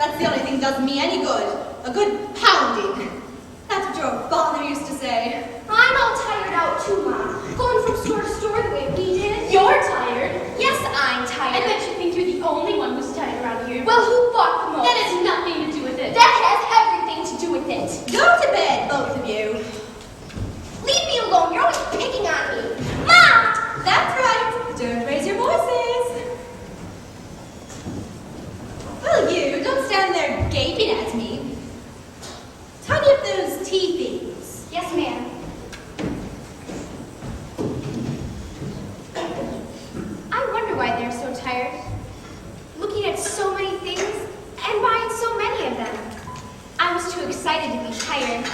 That's the only thing that does me any good. A good pounding. That's what your father used to say. I'm all tired out too, Mom. Going from store to store the way we did. You're tired. Yes, I'm tired. I bet you think you're the only one who's tired around here. Well, who fought the most? That has nothing to do with it. That has everything to do with it. Go to bed, both of you. Leave me alone. You're always picking on me. Mom! That's right. Don't raise your voices. Well, you, don't stand there gaping at me. Tidy up those tea things. Yes, ma'am. I wonder why they're so tired. Looking at so many things and buying so many of them. I was too excited to be tired.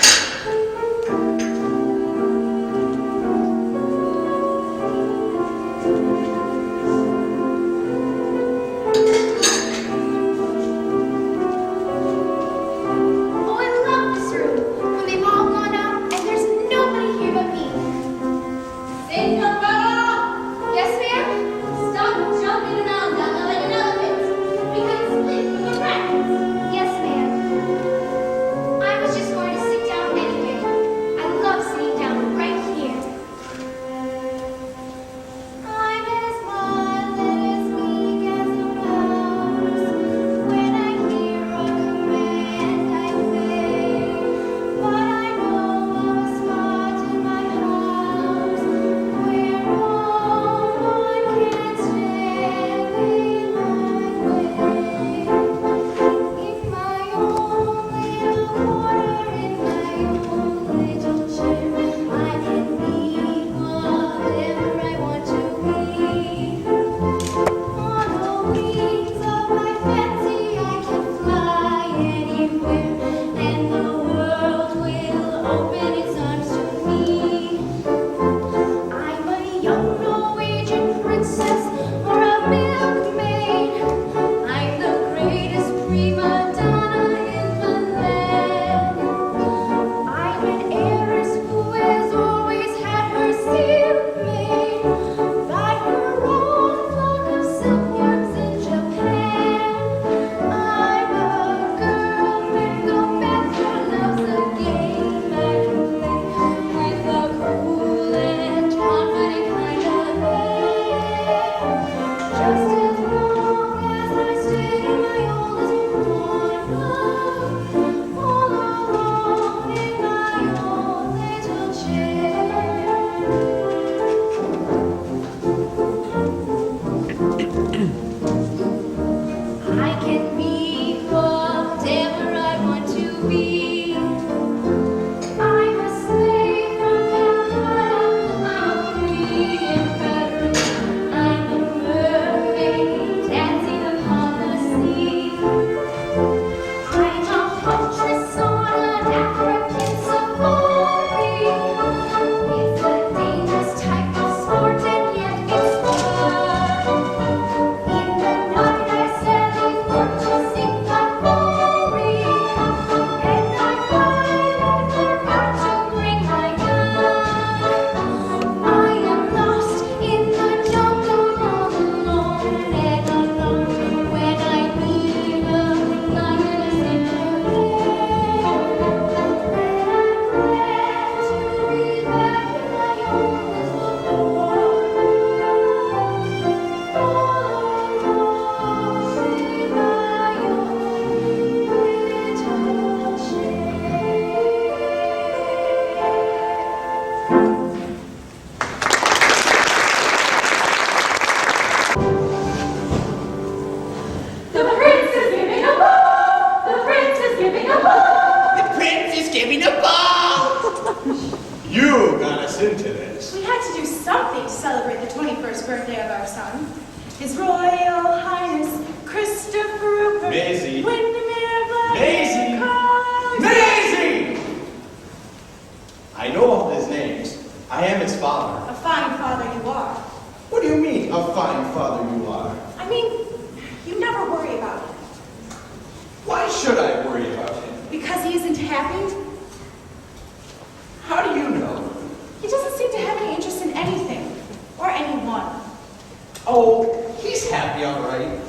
Oh, he's happy, all right.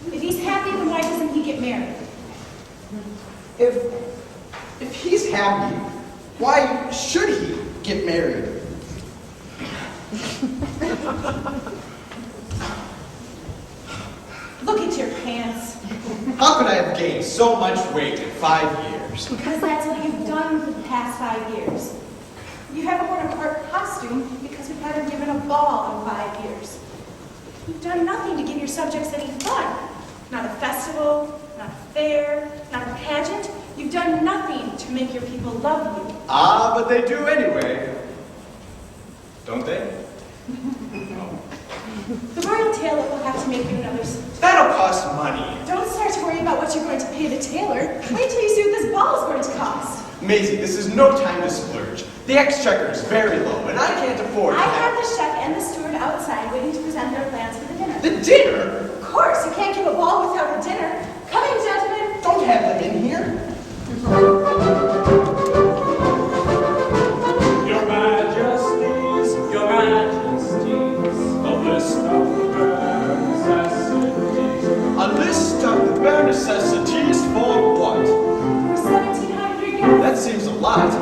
If he's happy, then why doesn't he get married? If he's happy, why should he get married? Look at your pants. How could I have gained so much weight in 5 years? Because that's what you've done for the past 5 years. You haven't worn a court costume because we haven't given a ball in 5 years. You've done nothing to give your subjects any fun. Not a festival, not a fair, not a pageant. You've done nothing to make your people love you. Ah, but they do anyway. Don't they? The royal tailor will have to make you another suit. That'll cost money. Don't start to worry about what you're going to pay the tailor. Wait till you see what this ball is going to cost. Maisie, this is no time to splurge. The exchequer is very low, and I can't afford I have the chef and the steward outside waiting to present their plans for the dinner. The dinner? Of course, you can't give a ball without a dinner. Come in, gentlemen. Don't have them in here. Your Majesties, a list of the bare necessities. A list of the bare necessities for what? For 1,700 guests. That seems a lot.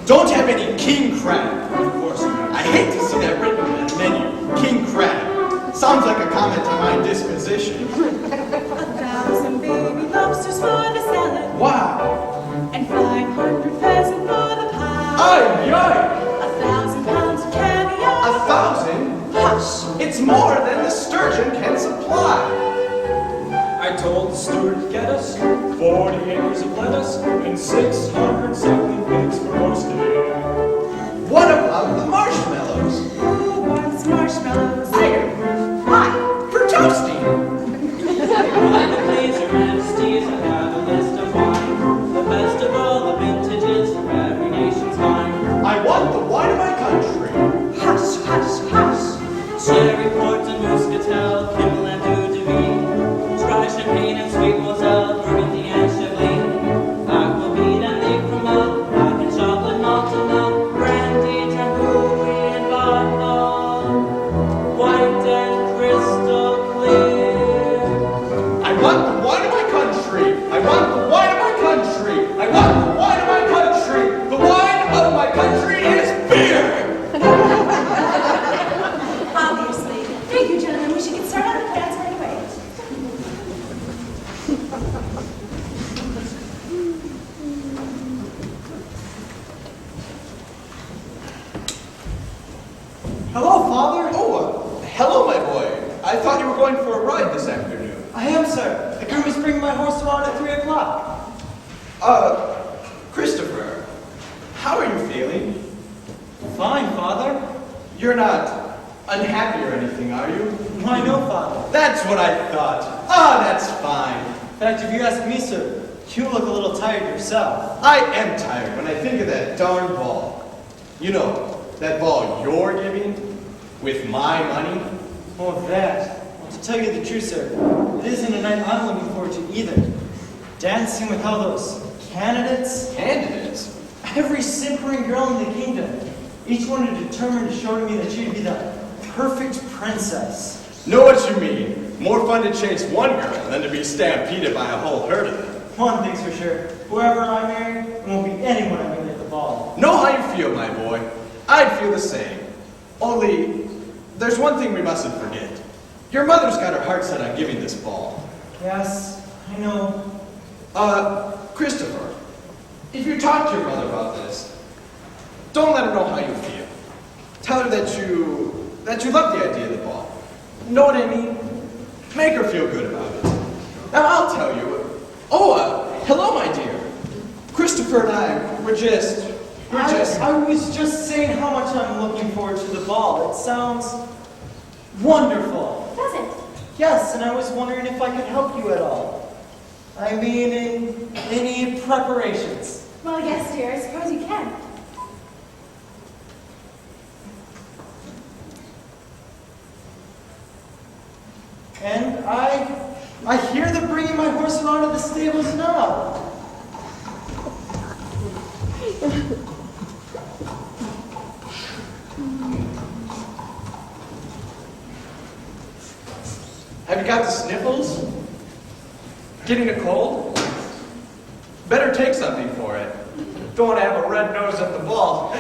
Don't have any king crab. Of course not. I hate to see that written on the menu. King crab. Sounds like a comment on my disposition. 1,000 baby lobsters for the salad. Wow. And 500 pheasant for the pie. Ay, ay. 1,000 pounds of caviar. 1,000? Hush. It's more than the sturgeon can supply. I told the steward to get us 40 acres of lettuce and 670 pigs for roasting. What about the marshmallows? Who wants marshmallows? I do. Why? For toasting. Please, your majesties, I have a list of wine, the best of all the vintages for every nation's line. I want the wine of my country. Hush, hush, hush. Sherry, port, and muscatel, Kimmel and eau de vie, dry champagne and sweet moselle, Burgundy and Chablis, aquavit and Licramel, black and chocolate, malted milk, brandy, drambuie, and vodka, white and crystal clear. I want the wine of my country. I want the wine of my country. I want the wine of my country. The wine of my country is beer. Obviously. Thank you, gentlemen. We should get started on the plans right away. Hello, Father. Oh, hello, my boy. I thought you were going for a ride this afternoon. I am, sir. The groom is bringing my horse around at 3 o'clock. Christopher, how are you feeling? Fine, Father. You're not unhappy or anything, are you? Why, no, Father. That's what I thought. Ah, that's fine. In fact, if you ask me, sir, you look a little tired yourself. I am tired when I think of that darn ball. You know, that ball you're giving with my money. Oh, that. Well, to tell you the truth, sir, it isn't a night I'm looking forward to either. Dancing with all those candidates. Candidates? Every simpering girl in the kingdom. Each one determined to show to me that she'd be the perfect princess. Know what you mean. More fun to chase one girl than to be stampeded by a whole herd of them. One thing's for sure, whoever I marry, it won't be anyone I'm gonna at the ball. Know how you feel, my boy. I'd feel the same. Only, there's one thing we mustn't forget. Your mother's got her heart set on giving this ball. Yes, I know. Christopher, if you talk to your mother about this, don't let her know how you feel. Tell her that you love the idea of the ball. Know what I mean? Make her feel good about it. Now I'll tell you. Hello, my dear. Christopher and I, we're just... I was just saying how much I'm looking forward to the ball. It sounds wonderful. Does it? Yes, and I was wondering if I could help you at all. I mean, in any preparations. Well, yes, dear. I suppose you can. And I hear they're bringing my horse around to the stables now. Have you got the sniffles? Getting a cold? Better take something for it. Don't want to have a red nose at the ball.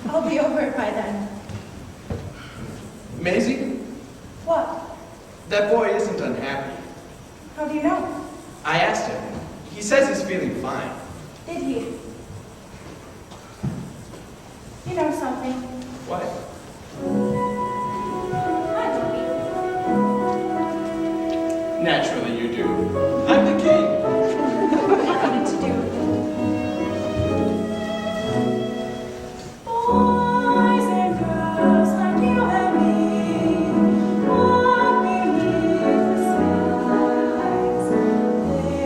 I'll be over it by then. Maisie, What? that boy isn't unhappy. How do you know? I asked him. He says he's feeling fine. Did he? You know something? What? I love you. Naturally you do. I'm the king. Nothing to do with it. Boys and girls like you and me walk beneath the skies. They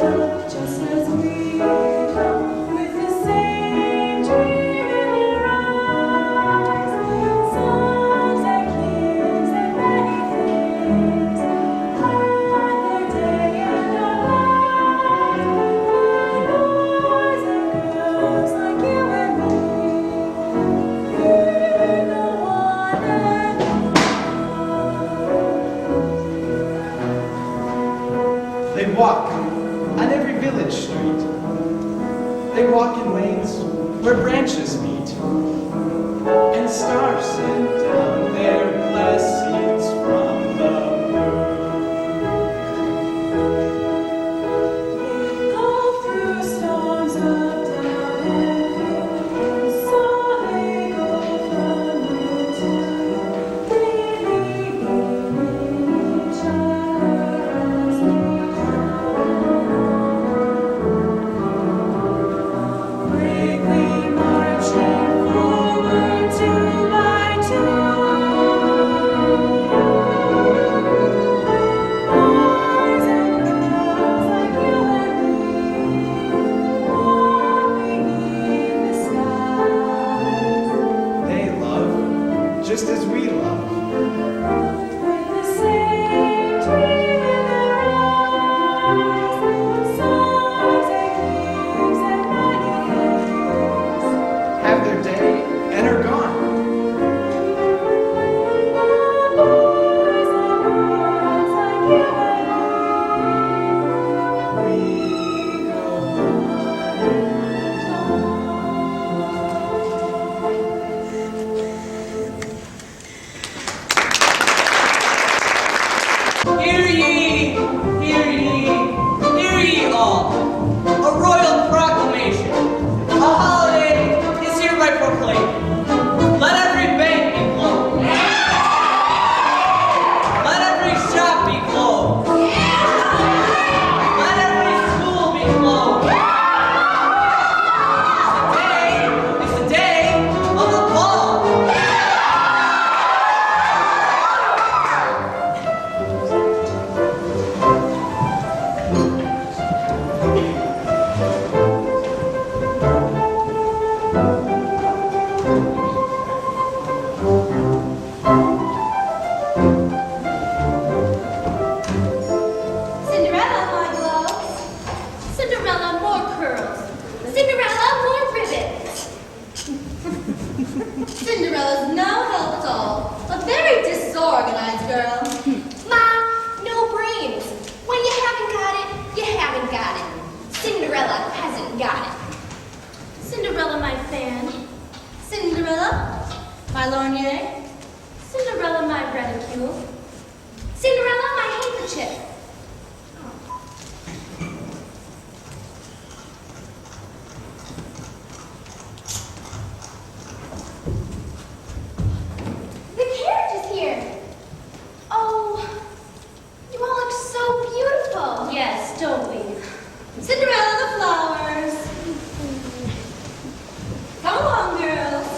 look just as we do, with the same dream in their eyes. Songs and kings and many things have their day and our life. Boys and girls like you and me, we're the one and all. They walk on every village street. They walk in lanes where branches meet. And stars send down their blessings from the moon. They go through storms of doubt and fear, and so they go from you to you. They believe in each other as we go. Bravely marching forward two by two. Boys and girls like you and me walk beneath the skies. They love just as we love. With the same dream in their eyes, songs and kings and mighty things. Have their day and are gone. Boys and girls like you and me, we go on and on. Hear ye, hear ye, hear ye all. A royal proclamation. A holiday is hereby proclaimed. Let every bank be closed. Let every shop be closed. Let every school be closed. Today is the day of the ball. Cinderella, my gloves. Cinderella, more curls. Cinderella, more ribbons. Cinderella's no help at all. A very disorganized girl. Ma, no brains. When you haven't got it, you haven't got it. Cinderella hasn't got it. Cinderella, my fan. Cinderella, my lorgnette. Cinderella, my reticule. Cinderella, my handkerchief. The carriage is here. Oh, you all look so beautiful. Yes, don't we? Cinderella, the flowers. Come along, girls.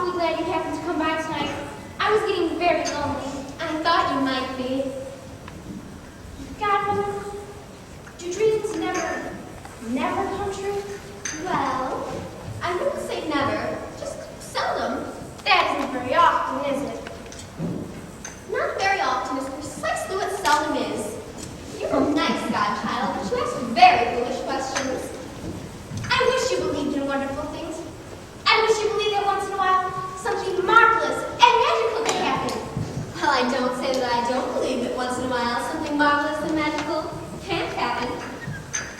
awfully glad you happened to come by tonight. I was getting very lonely. I thought you might be. Godmother, do dreams never come true? Well, I wouldn't say never, just seldom. That isn't very often, is it? Not very often is precisely what seldom is. You're a nice godchild, but you ask very foolish questions. I wish you believed in wonderful things. I wish you believed that once in a while something marvelous and magical could happen. Well, I don't say that I don't believe that once in a while something marvelous and magical can happen.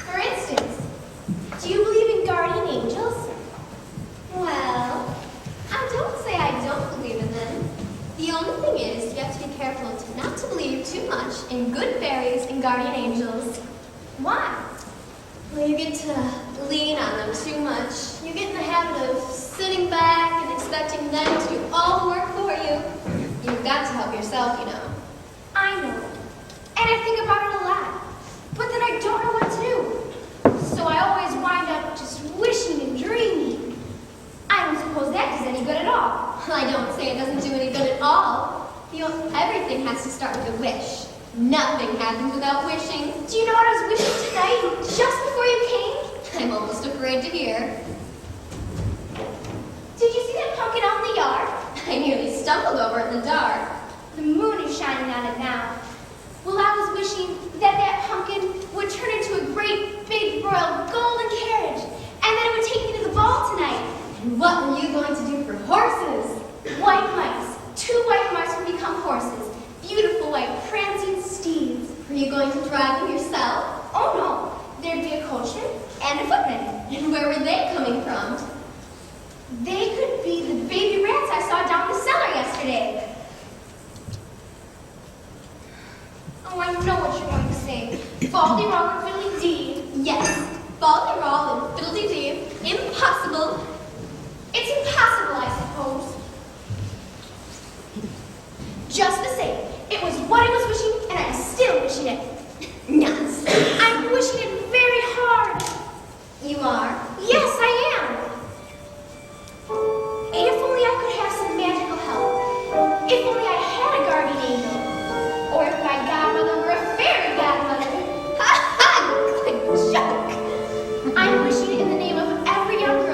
For instance, do you believe in guardian angels? Well, I don't say I don't believe in them. The only thing is, you have to be careful not to believe too much in good fairies and guardian angels. Why? Well, you get to lean on them too much. You get in the habit of sitting back and expecting them to do all the work for you. You've got to help yourself, you know. I know. And I think about it a lot. But then I don't know what to do. So I always wind up just wishing and dreaming. I don't suppose that does any good at all. I don't say it doesn't do any good at all. Everything has to start with a wish. Nothing happens without wishing. Do you know what I was wishing tonight, just before you came? I'm almost afraid to hear. Did you see that pumpkin out in the yard? I nearly stumbled over it in the dark. The moon is shining on it now. Well, I was wishing that pumpkin would turn into a great, big, royal golden carriage, and that it would take me to the ball tonight. And what were you going to do for horses? White mice. 2 white mice would become horses. Beautiful white prancing steeds. Were you going to drive them yourself? Oh no, there'd be a coachman and a footman. And where were they coming from? They could be the baby rats I saw down the cellar yesterday. Oh, I know what you're going to say. Baldy Roll and Fiddly Dee. Yes, Baldy Roll and Fiddly Dee. Impossible. It's impossible, I suppose. Just the same, it was what I was wishing, and I'm still wishing it. Nonsense. I'm wishing it very hard. You are? Yes, I am. If only I could have some magical help. If only I had a guardian angel. Or if my godmother were a fairy godmother. Ha ha! Good joke. I'm wishing in the name of every young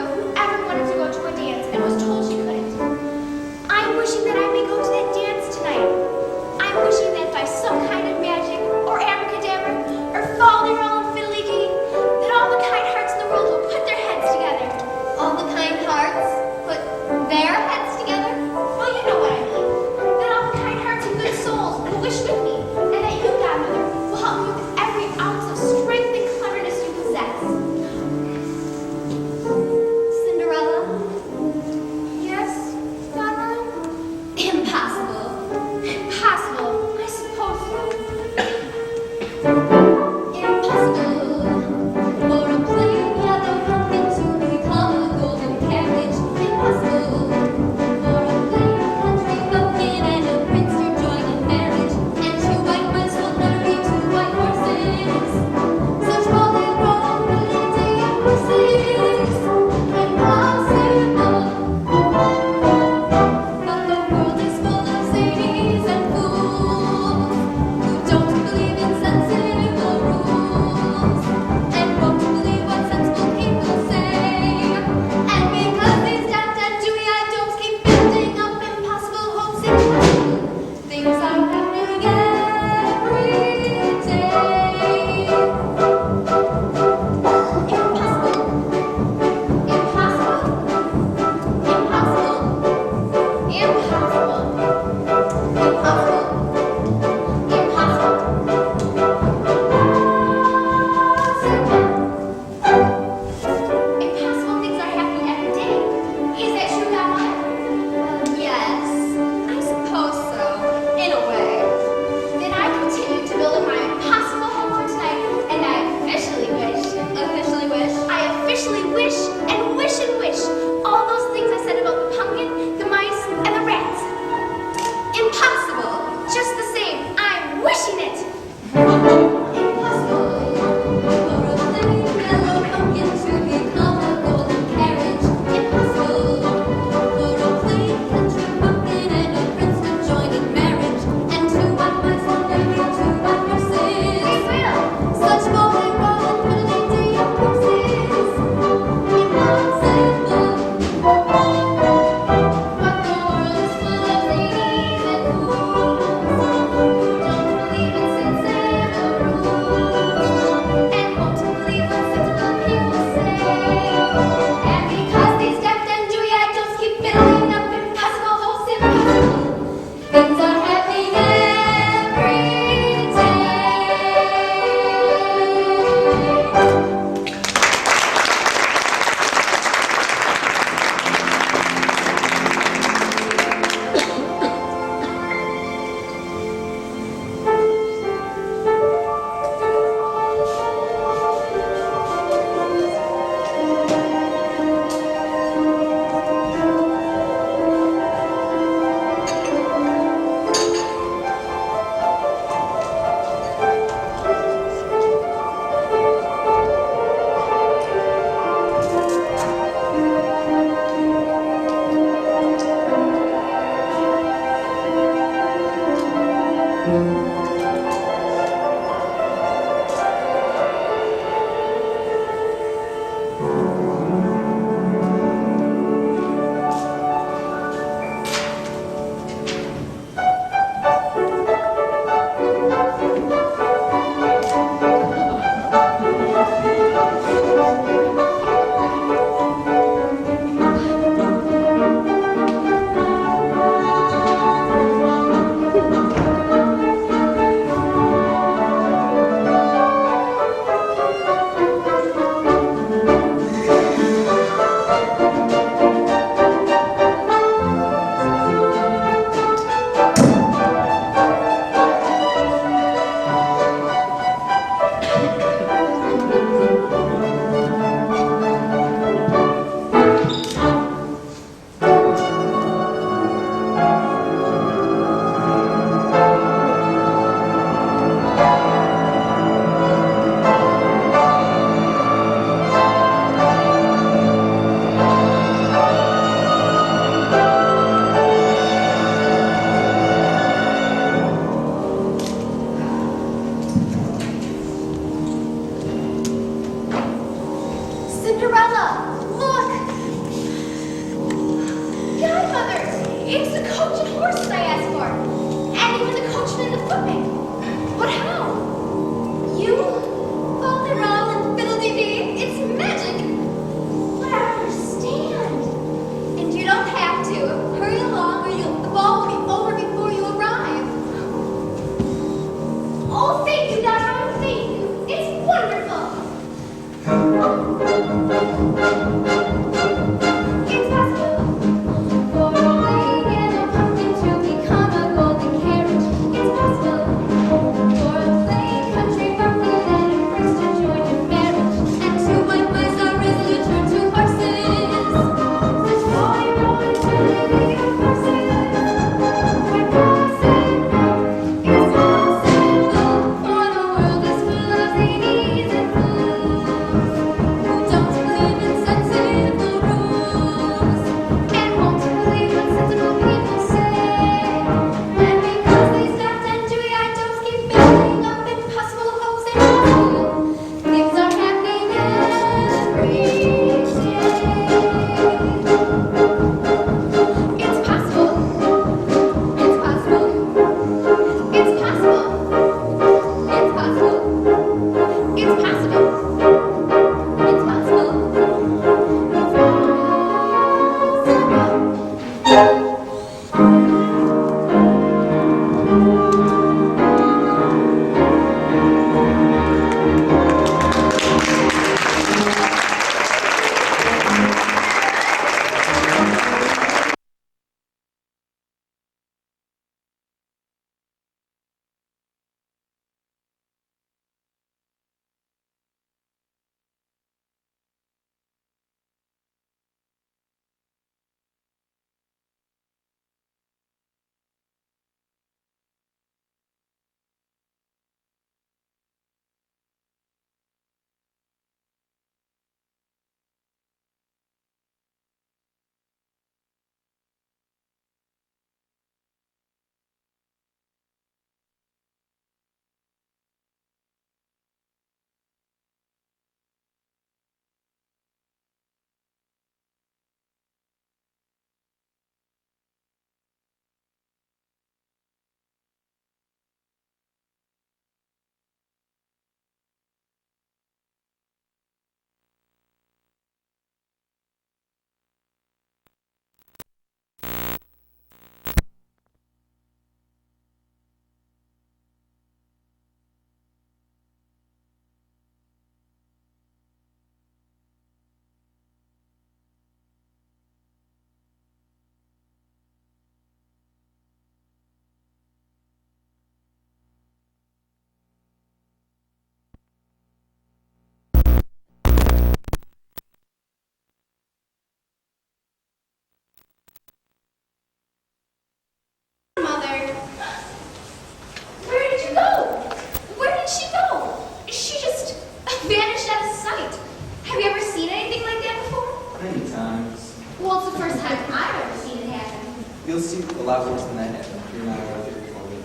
times. Well, it's the first time I've ever seen it happen. You'll see a lot worse than that happen if you're not out here before me.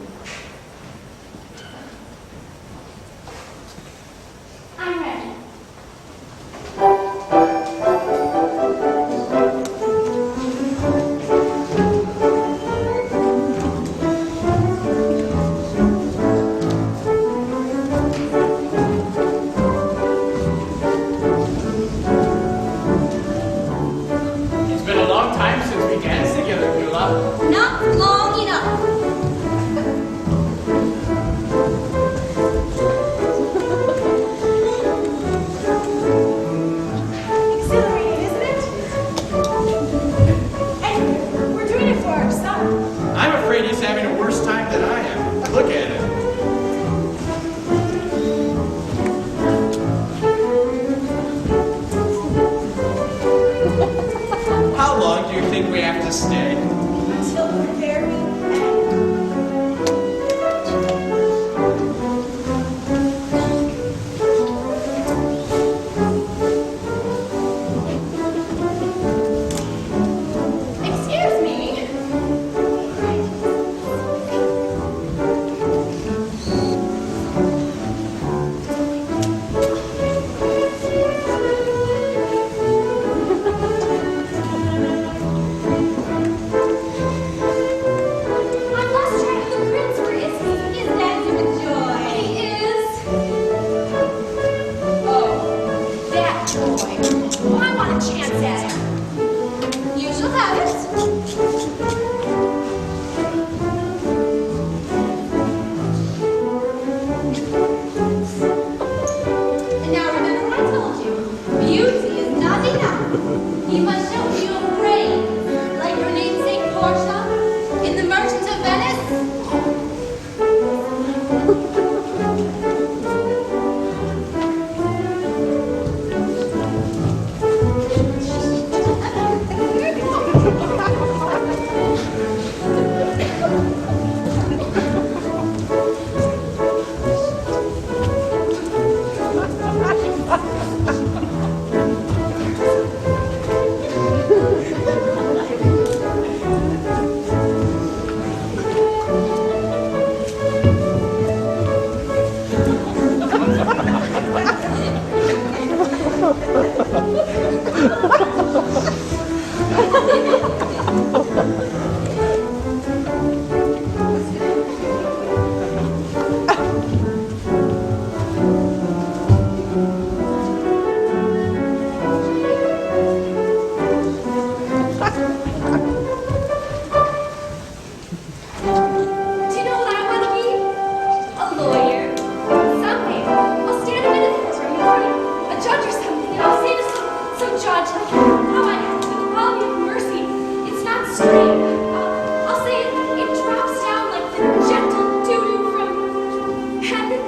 I'm ready. It's been a long time since we danced together, Beulah. Not long enough. Exhilarating, isn't it? And we're doing it for our son. I'm afraid he's having a worse time than I am. Look at him. How long do you think we have to stay? Until the very end. Excuse me. I've lost track of the prince. Where is he? He's dancing with joy. He is. Oh, that joy. Well, I want a chance at it. You shall have it. And now remember what I told you. Beauty is not enough. You must show you a brain, like your namesake Portia in The Merchant of Venice. Do you know what I want to be? A lawyer. Someday, I'll stand up in the courtroom, you know, a judge or something, and I'll say to some judge, like, how I have the quality of mercy. It's not straight. I'll say it drops down like the gentle doo-doo from heaven.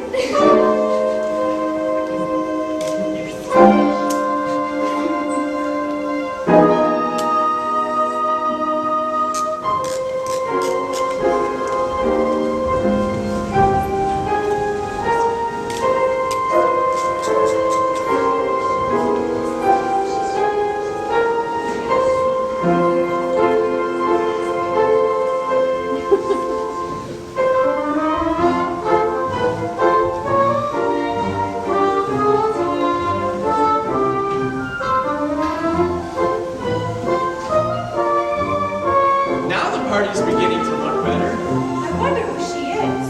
Now the party's beginning to look better. I wonder who she is.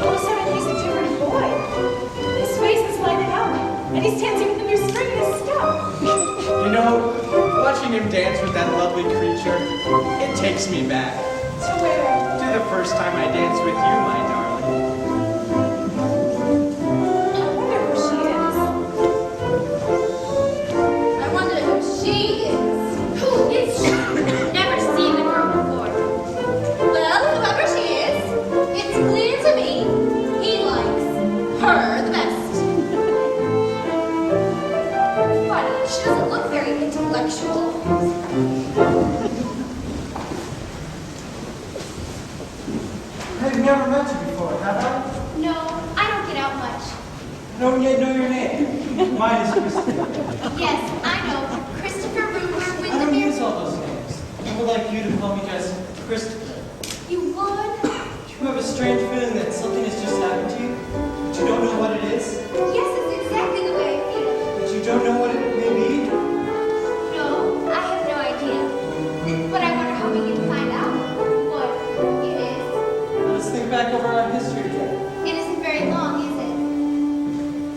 All of a sudden, he's a different boy. His face is lighted up, and he's dancing with a new string in his step. You know, watching him dance with that lovely creature, it takes me back To where? to the first time I danced with you, my darling. I wonder who she is. I wonder who she is. Who is she? Never seen the girl before. Well, whoever she is, it's clear to me he likes her the best. Funny, she doesn't look very intellectual. I've never met you before, have I? No, I don't get out much. Don't yet know your name. Mine is Christine. Yes, I know. like you to call me just Christopher. You would? You have a strange feeling that something has just happened to you, but you don't know what it is, Yes, it's exactly the way I feel. but you don't know what it may be. No, I have no idea. But I wonder how we can find out what it is. Let's think back over our history again. It isn't very long, is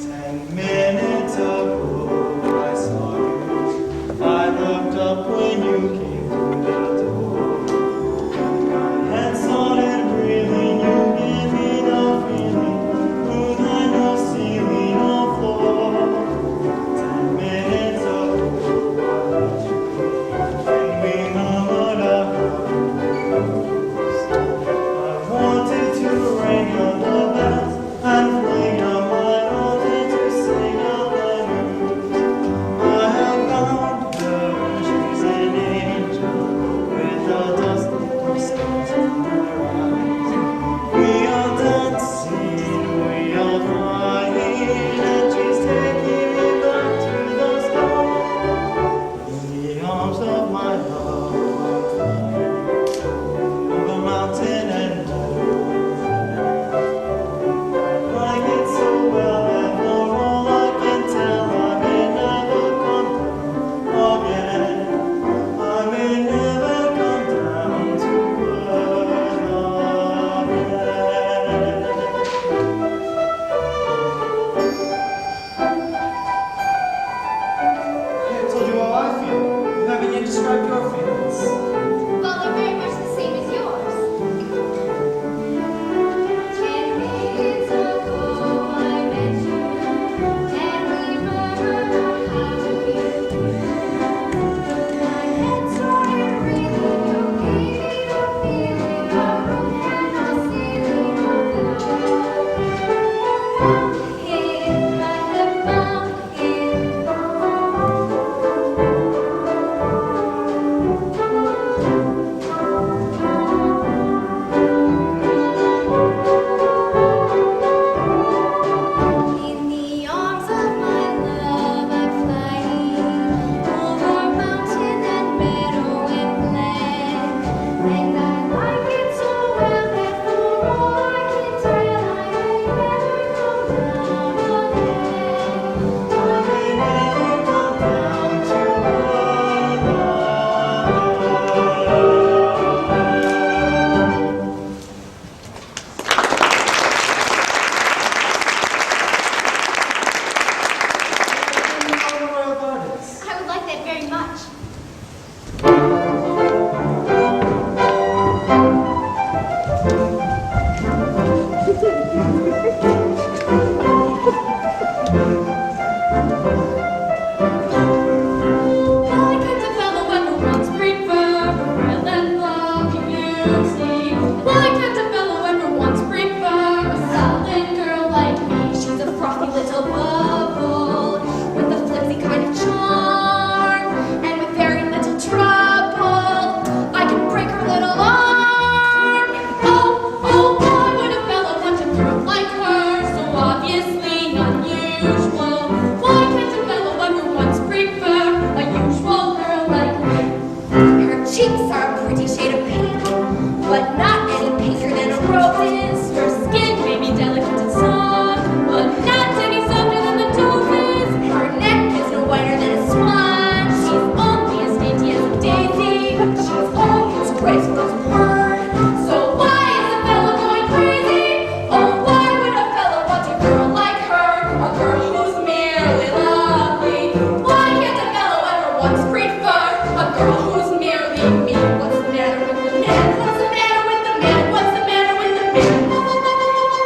it? 10 minutes ago, I saw you. I looked up when you came through the door. My head started breathing, you gave me the feeling, smooth and no ceiling or floor. 10 minutes ago, I let you go, and we murmured a I wanted to ring out the bells and fling out my wanted to sing out the news. I have found her, she's an angel with a dusty stars in her eyes. We are dancing, we are crying, and she's taking me back to the sky. In the arms of my love, I'm flying over mountain and like it so well, and for all I can tell, I may never come down again. I may never come down to earth again. I told you how I feel. You haven't yet described your feelings. Well, they're very much the same as yours. 10 minutes ago, I met you, and we murmured how to be. My head started reeling, you gave me the feeling, a room and a ceiling of love. Here I have found it. In the arms of my love, I'm flying over mountain and meadow and glen, and I like it so well that for all I can tell, I may never come down again. I may never come down to I would like that very much. Why can't a fellow ever once prefer a real and lucky beauty? Why can't a fellow ever once prefer a solid girl like me? She's a frothy little bubble with a flimsy kind of charm, and with very little trouble, I can break her little arm. Oh, oh, why would a fellow want a girl like her, so obviously unusual? Why can't a fellow ever once prefer a usual girl like me? Her cheeks are a pretty shade of pink, but not any pinker than a rose. Her skin may be delicate and soft, but not any softer than the roses. Her neck is no whiter than a swan. She's only as dainty as a daisy, but she's always graceful as one. So why is a fellow going crazy? Oh, why would a fellow want a girl like her, a girl who's merely lovely? Why can't a fellow ever once prefer a girl who's merely me? What's the matter with the man? What's the matter with the man? What's the matter with the man?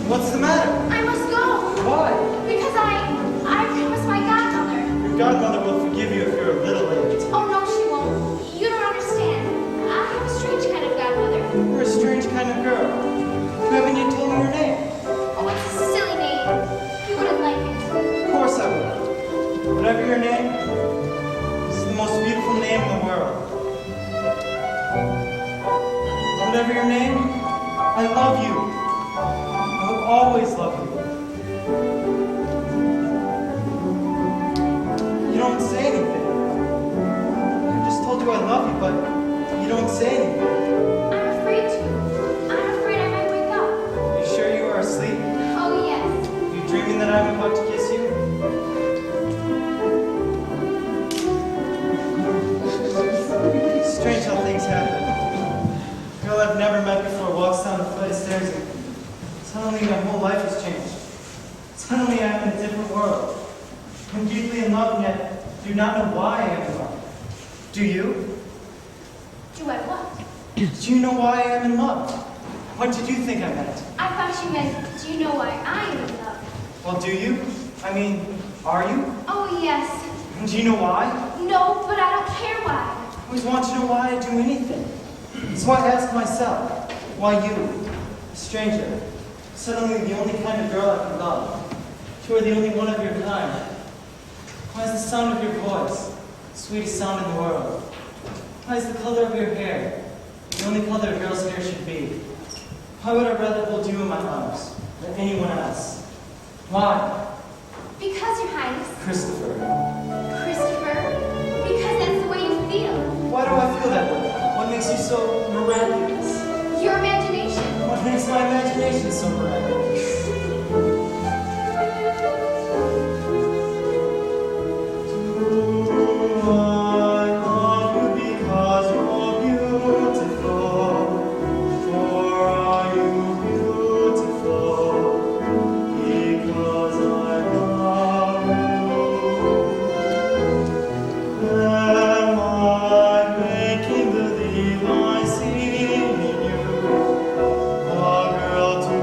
What's the matter? I must go. Why? Because I promised my godmother. Your godmother will forgive you if you're a little late. Oh, no, she won't. You don't understand. I have a strange kind of godmother. You're a strange kind of girl. Haven't you told me your name? Oh, it's a silly name. You wouldn't like it. Of course I will. Whatever your name, this is the most beautiful name in the world. Whatever your name, I love you. I will always love you. You don't say anything. I just told you I love you, but you don't say anything. I'm afraid to. I'm afraid I might wake up. You sure you are asleep? Oh, yes. You dreaming that I'm about to kiss you? Strange how things happen. A girl I've never met before walks down the flight of stairs and suddenly my whole life has changed. Suddenly I'm in a different world. I'm deeply in love and yet do not know why I am in love. Do you? Do I what? Do you know why I am in love? What did you think I meant? I thought you meant, do you know why I am in love? Well, do you? I mean, are you? Oh, yes. And do you know why? No, but I don't care why. I always want to know why I do anything. So I ask myself, why you, a stranger, suddenly the only kind of girl I can love? You are the only one of your kind. Why is the sound of your voice the sweetest sound in the world? Why is the color of your hair the only color a girl's hair should be? Why would I rather hold you in my arms than anyone else? Why? Because, Your Highness. Christopher. Christopher, because that's the way you feel. Why do I feel that way? What makes you so miraculous? Your imagination. What makes my imagination so miraculous? Do I love you because you're beautiful? Or are you beautiful because I love you? Am I making believe I see in you a girl to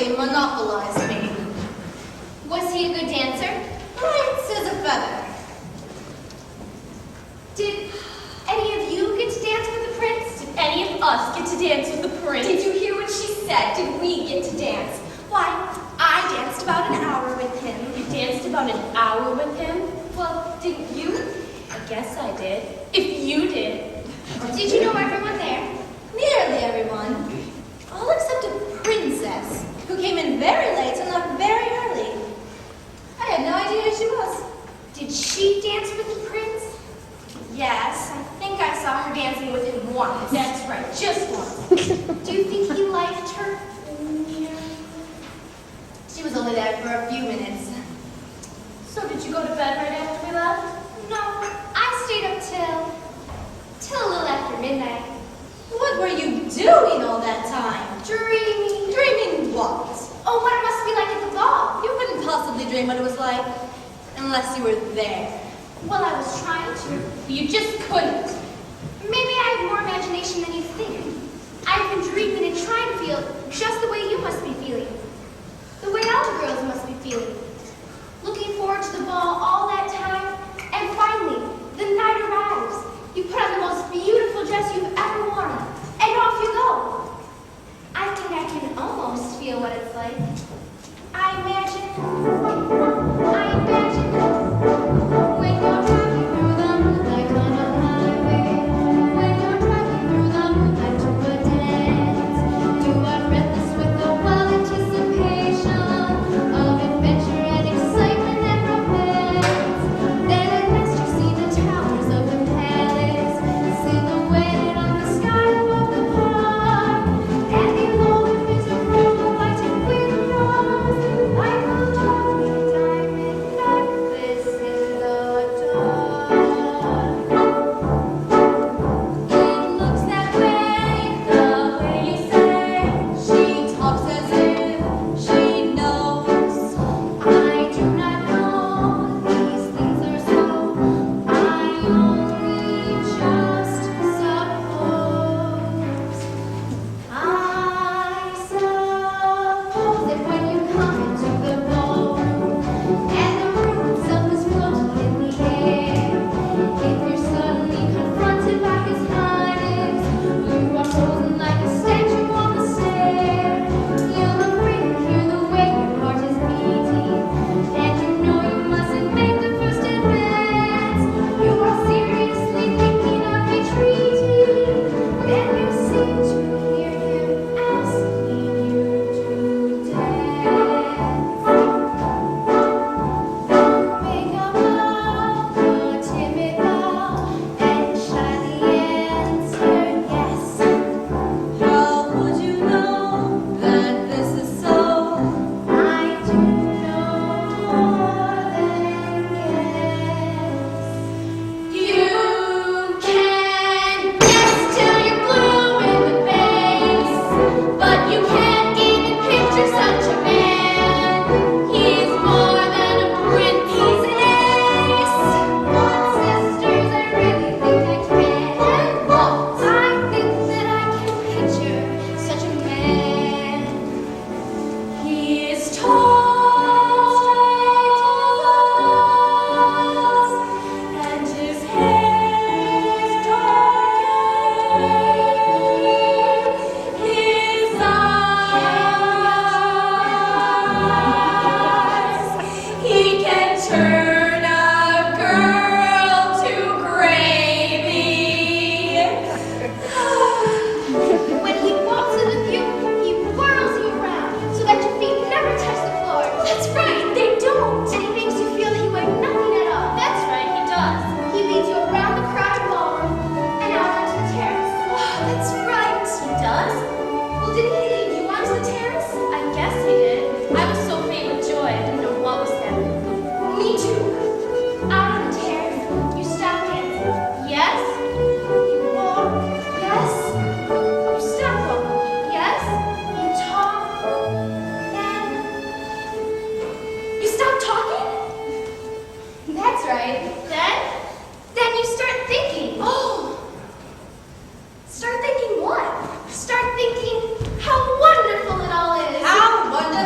practically monopolized me. Was he a good dancer? Light as a feather. Did any of you get to dance with the prince? Did any of us get to dance with the prince? Did you hear what she said? Did we get to dance? Why, I danced about an hour with him. You danced about an hour with him? Well, didn't you? I guess I did. If you did. Did you know everyone there? Nearly everyone. All except a princess, who came in very late and left very early. I had no idea who she was. Did she dance with the prince? Yes, I think I saw her dancing with him once. That's right, just once. Do you think he liked her? She was only there for a few minutes. So did you go to bed right after we left? No, I stayed up till a little after midnight. What were you doing all that time? Dreaming. Dreaming what? Oh, what it must be like at the ball. You couldn't possibly dream what it was like unless you were there. Well, I was trying to. You just couldn't. Maybe I have more imagination than you think. I've been dreaming and trying to feel just the way you must be feeling. The way all the girls must be feeling. Looking forward to the ball all that time, and finally, the night arrives. You put on the most beautiful dress you've ever worn, and off you go. I think I can almost feel what it's like. I imagine when you're driving through the moonlight on a highway, when you're driving through the moonlight to a dance, you are breathless with the wild anticipation of adventure and excitement and romance. Then at last you see the towers of the palace, silhouetted on the sky above the park, and below them is a room of light and windows, like a lovely diamond necklace in the dark. It looks that way, the way you say. She talks as if she knows. I do not know, these things are so. I only just suppose. I suppose that when you come into the ballroom and the room itself is floating in the air, if you're suddenly confronted by his highness, you are frozen like a statue on the stair. You'll afraid to hear the way your heart is beating, and you know you mustn't make the first advance. You are seriously thinking of retreating. Then you seem to hear him asking you to dance. Make a bow, a timid bow, and shyly answer yes. How would you know that this is so? I do more than guess. You can guess till you're blue in the face, but you can't even picture such a man. He's more than a prince, he's an ace. But sisters, I really think I can. And what? I think that I can picture such a man. He is tall, and his hair is dark and his eyes, he can turn a girl to gravy. When he walks in the view, he whirls you around so that your feet never touch the floor. That's right, they don't. And he makes you feel that you weigh nothing at all. That's right, he does. He leads you around the crowded ballroom and out onto the terrace. Oh, that's right. He does? Well, didn't he lead you onto the terrace? I guess he did. I was so faint with joy, I didn't know what was happening. Me too. Out on the terrace, you stop dancing. Yes? You walk. Yes? You stop walking. Yes? You talk. Then you stop talking? That's right. Then you start thinking. Oh. Start thinking what? Start thinking how wonderful it all is. How wonderful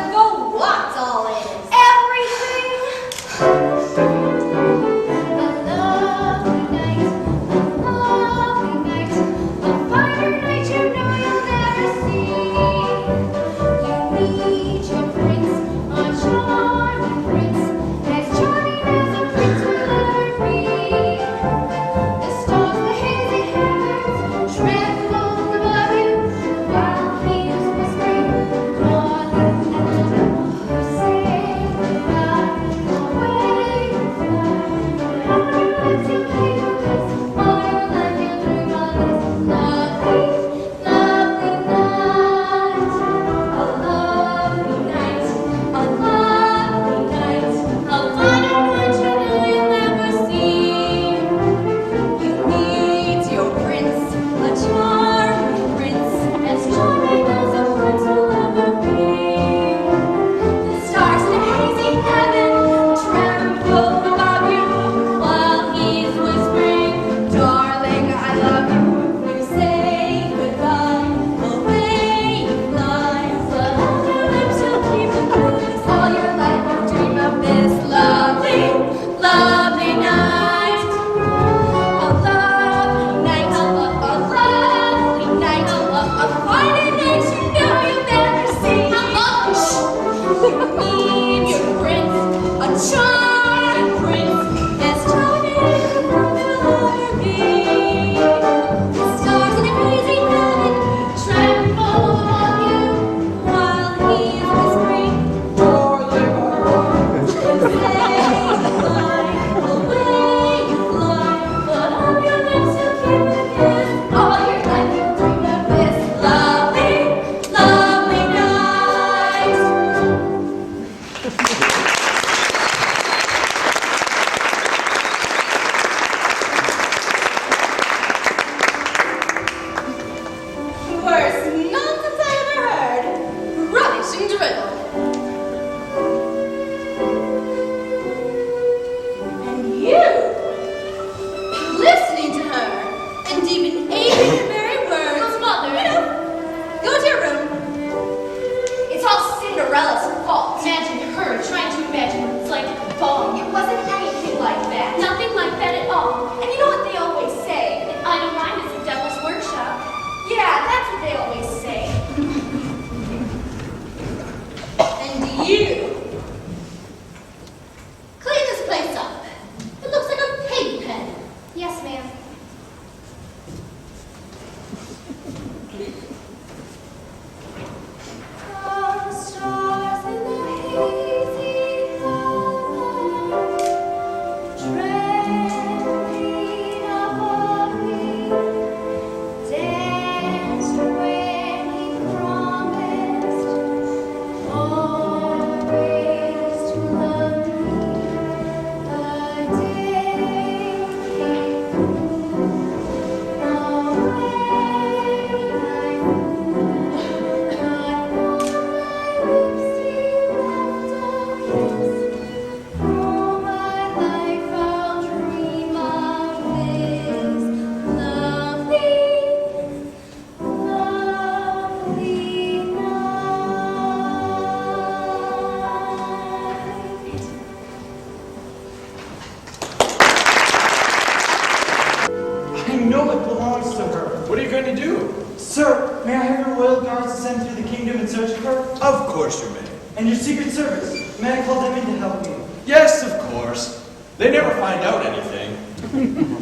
Sir, may I have your royal guards sent through the kingdom in search of her? Of course you may. And your secret service, may I call them in to help me? Yes, of course. They never find out anything.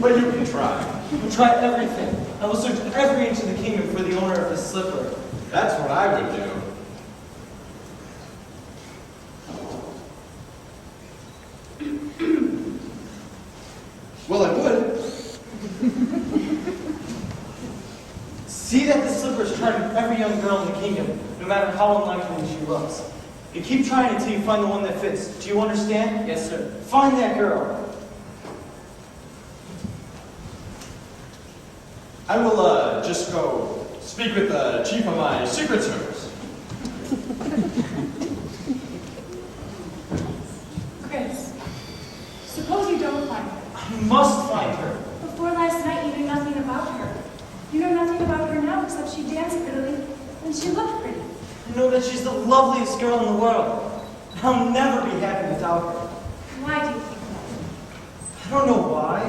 But you can try. We'll try everything. I will search every inch of the kingdom for the owner of this slipper. That's what I would do. Well, I would. See that the slipper is charming every young girl in the kingdom, no matter how unlikely she looks. You keep trying until you find the one that fits. Do you understand? Yes, sir. Find that girl. I will, just go speak with the chief of my secret service. Chris, suppose you don't find her. I must find her. Before last night, you knew nothing about her. You know nothing about her now except she danced prettily and she looked pretty. I know that she's the loveliest girl in the world. I'll never be happy without her. Why do you think that? I don't know why.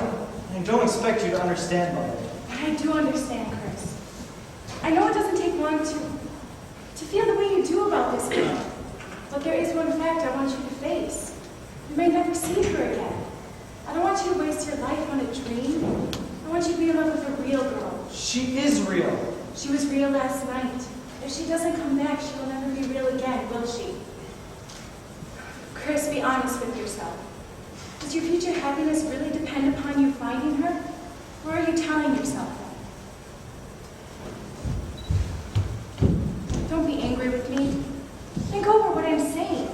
I don't expect you to understand, Mother. But I do understand, Chris. I know it doesn't take long to feel the way you do about this girl. But there is one fact I want you to face. You may never see her again. I don't want you to waste your life on a dream. I want you to be in love with a real girl. She is real. She was real last night. If she doesn't come back, she will never be real again, will she? Chris, be honest with yourself. Does your future happiness really depend upon you finding her? Or are you telling yourself that? Don't be angry with me. Think over what I'm saying.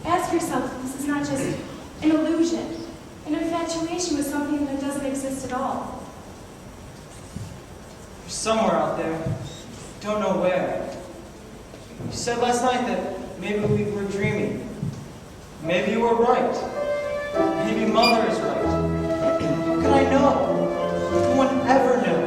Ask yourself if this is not just an illusion, an infatuation with something that doesn't exist at all. You're somewhere out there. Don't know where. You said last night that maybe we were dreaming. Maybe you were right. Maybe Mother is right. How can I know? No one ever knew.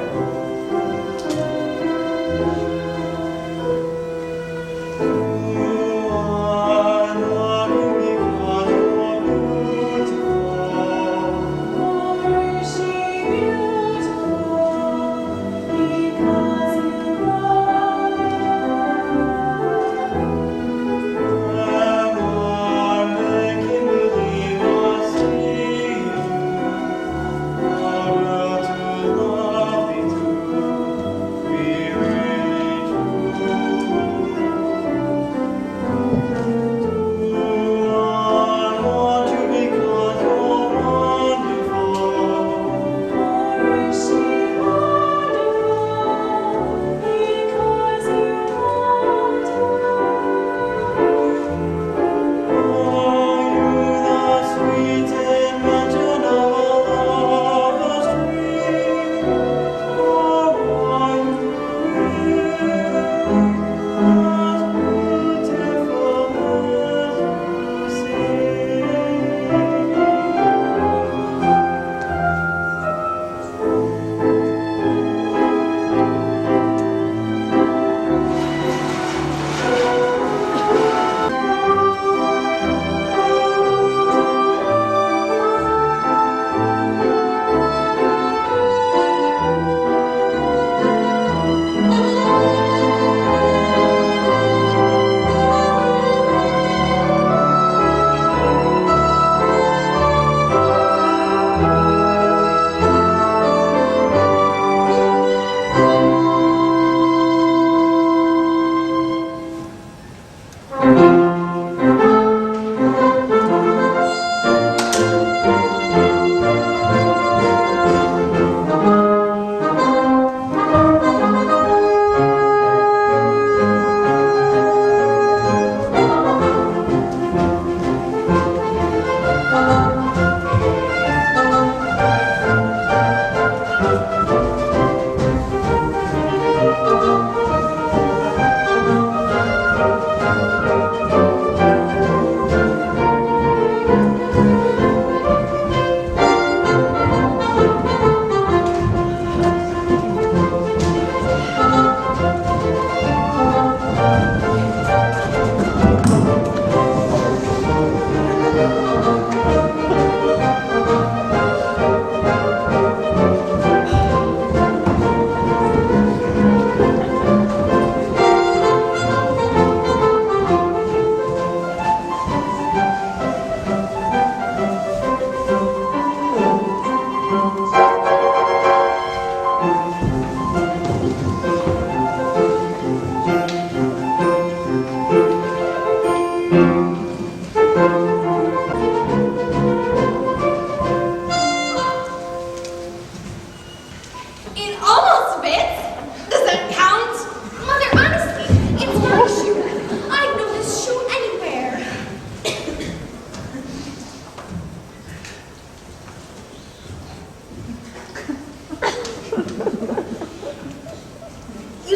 You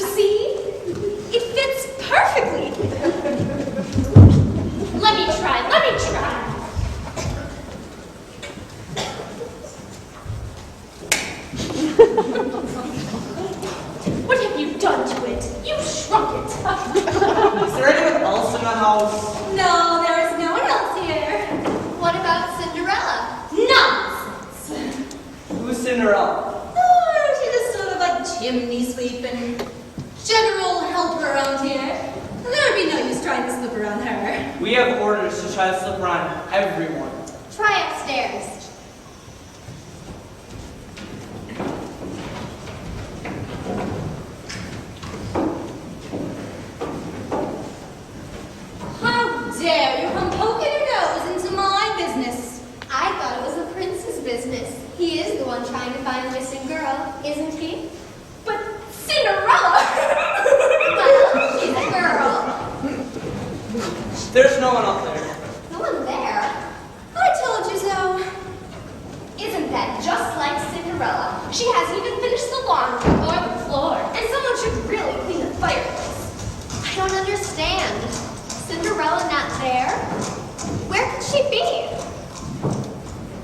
see? It fits perfectly. Let me try. What have you done to it? You shrunk it. Is there anyone else in the house? No, there is no one else here. What about Cinderella? Nonsense. Who's Cinderella? Oh, she's just sort of a chimney sweep and general helper around here. There would be no use trying to slip around her. We have orders to try to slip around everyone. Try upstairs. How dare you come poking your nose into my business? I thought it was the prince's business. He is the one trying to find the missing girl, isn't he? But Cinderella! Well, she's a girl. There's no one up there. No one there. I told you so. Isn't that just like Cinderella? She hasn't even finished the laundry or the floor. And someone should really clean the fireplace. I don't understand. Cinderella not there? Where could she be?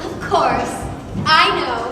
Of course. I know.